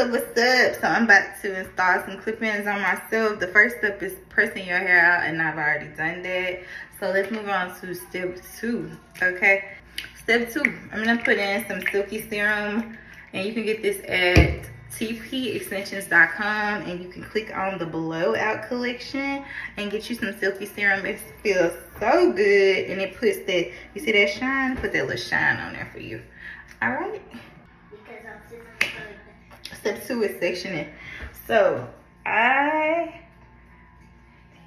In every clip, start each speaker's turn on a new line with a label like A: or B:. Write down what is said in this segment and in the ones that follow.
A: so what's up? So I'm about to install some clip-ins on myself. The first step is pressing your hair out, and I've already done that. So let's move on to step 2, okay? Step 2, I'm gonna put in some silky serum, and you can get this at tpextensions.com, and you can click on the blowout collection and get you some silky serum. It feels so good, and it puts that, you see that shine? Put that little shine on there for you. All right. Step 2 is sectioning. So I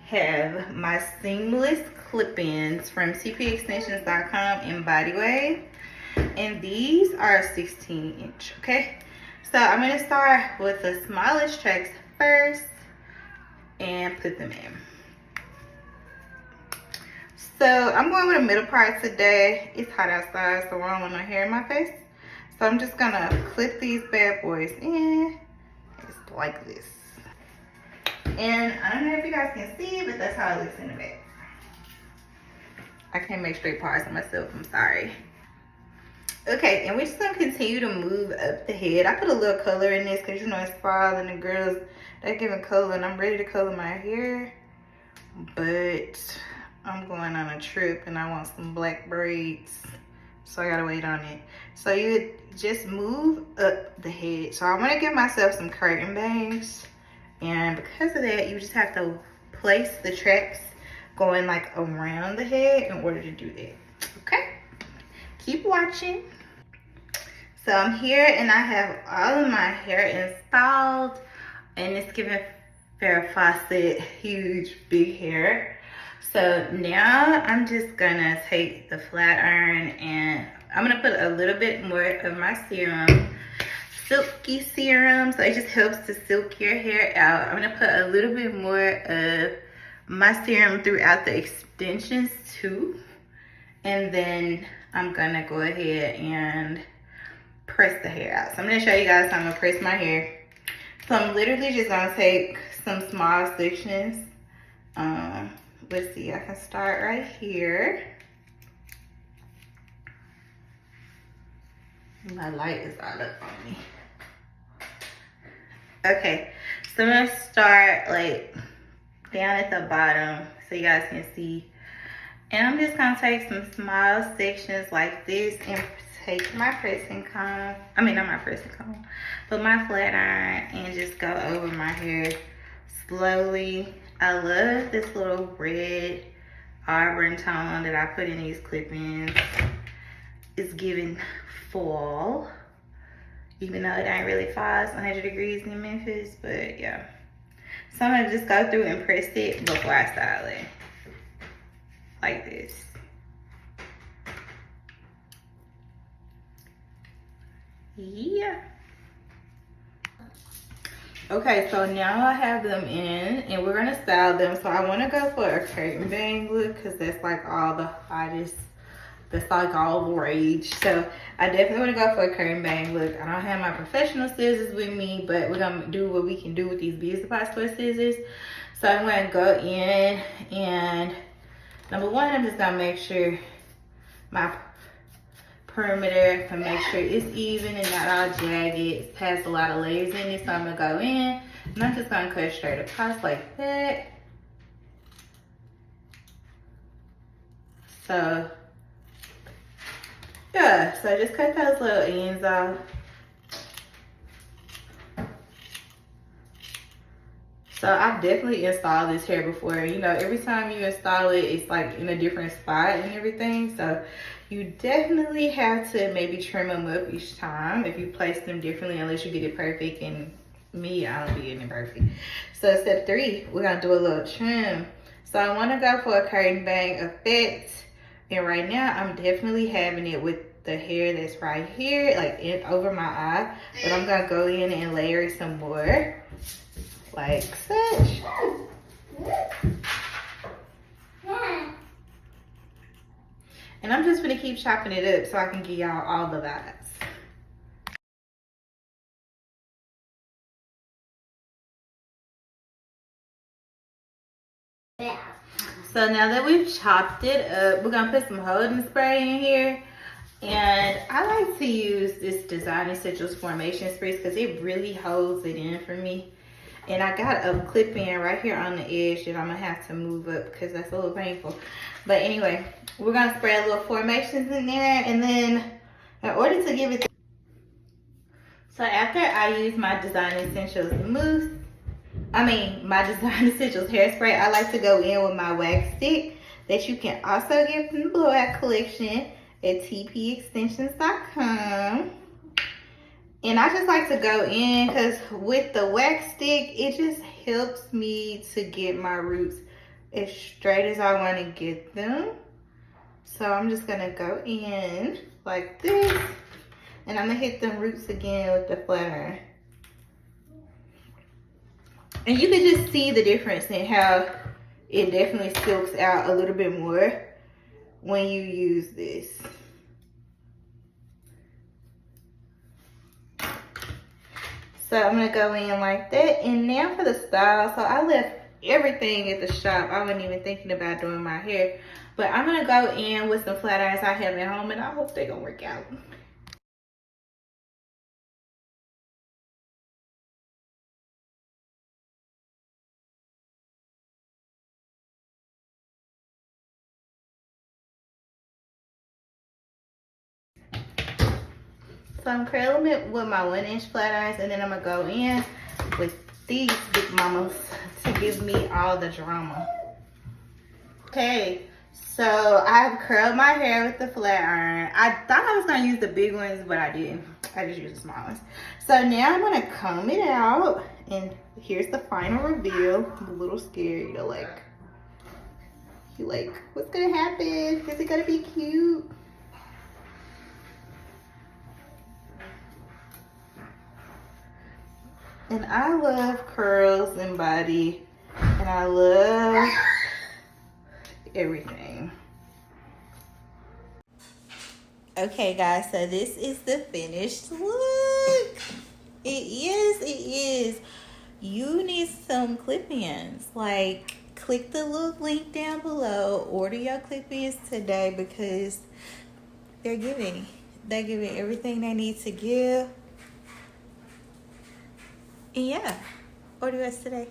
A: have my seamless clip-ins from tpextensions.com in bodywave, and these are 16-inch, okay? So I'm gonna start with the smallest tracks first and put them in. So I'm going with the middle part today. It's hot outside, so I don't want no hair in my face. So I'm just gonna clip these bad boys in, just like this. And I don't know if you guys can see, but that's how it looks in the back. I can't make straight parts of myself, I'm sorry. Okay, and we're just gonna continue to move up the head. I put a little color in this because you know it's fall and the girls, they're giving color, and I'm ready to color my hair. But I'm going on a trip and I want some black braids, so I gotta wait on it. So you just move up the head. So I wanna give myself some curtain bangs, and because of that, you just have to place the tracks going like around the head in order to do that, okay? Keep watching. So I'm here and I have all of my hair installed, and it's giving Farrah Fawcett huge big hair. So now I'm just gonna take the flat iron and I'm gonna put a little bit more of my serum, silky serum, so it just helps to silk your hair out. I'm gonna put a little bit more of my serum throughout the extensions too, and then I'm gonna go ahead and press the hair out. So I'm gonna show you guys how I'm gonna press my hair. So I'm literally just gonna take some small sections. Let's see, I can start right here. My light is all up on me. Okay, so I'm gonna start like down at the bottom so you guys can see. And I'm just gonna take some small sections like this and take my pressing comb, I mean not my pressing comb, but my flat iron, and just go over my hair slowly. I love this little red auburn tone that I put in these clip-ins. It's giving fall, even though it ain't really fall. It's 100 degrees in Memphis, but yeah. So I'm gonna just go through and press it before I style it, like this. Yeah. Okay, so now I have them in and we're gonna style them. So I wanna go for a curtain bang look because that's like all the hottest, that's like all the rage. So I definitely wanna go for a curtain bang look. I don't have my professional scissors with me, but we're gonna do what we can do with these Beauty Supply Store scissors. So I'm gonna go in and number one, I'm just gonna make sure my perimeter, and make sure it's even and not all jagged. It has a lot of layers in it, so I'm gonna go in and I'm just gonna cut straight across like that. So yeah, so just cut those little ends off. So I've definitely installed this hair before. You know, every time you install it, it's like in a different spot and everything. So you definitely have to maybe trim them up each time if you place them differently, unless you get it perfect. And me, I don't be getting it perfect. So step 3, we're gonna do a little trim. So I wanna go for a curtain bang effect. And right now, I'm definitely having it with the hair that's right here, like over my eye. But I'm gonna go in and layer some more, like such. And I'm just gonna keep chopping it up so I can give y'all all the vibes. So now that we've chopped it up, we're gonna put some holding spray in here. And I like to use this Design Essentials Formation Spritz because it really holds it in for me. And I got a clip in right here on the edge that I'm gonna have to move up because that's a little painful. But anyway, we're gonna spray a little formations in there, and then in order to give it, so after I use my Design Essentials mousse, my Design Essentials hairspray, I like to go in with my wax stick that you can also get from the Blowout Collection at tpextensions.com. And I just like to go in because with the wax stick, it just helps me to get my roots as straight as I want to get them. So I'm just going to go in like this, and I'm going to hit them roots again with the flat iron. And you can just see the difference in how it definitely silks out a little bit more when you use this. So I'm gonna go in like that. And now for the style. So I left everything at the shop. I wasn't even thinking about doing my hair. But I'm gonna go in with some flat irons I have at home, and I hope they're gonna work out. So I'm curling it with my 1-inch flat irons, and then I'm gonna go in with these big mamas to give me all the drama. Okay, so I've curled my hair with the flat iron. I thought I was gonna use the big ones, but I didn't. I just used the small ones. So now I'm gonna comb it out, and here's the final reveal. I'm a little scared, you're like, what's gonna happen? Is it gonna be cute? And I love curls and body, and I love everything. Okay guys, so this is the finished look. It is. You need some clip-ins. Like, click the little link down below, order your clip-ins today because they're giving everything they need to give. And yeah, order yours today.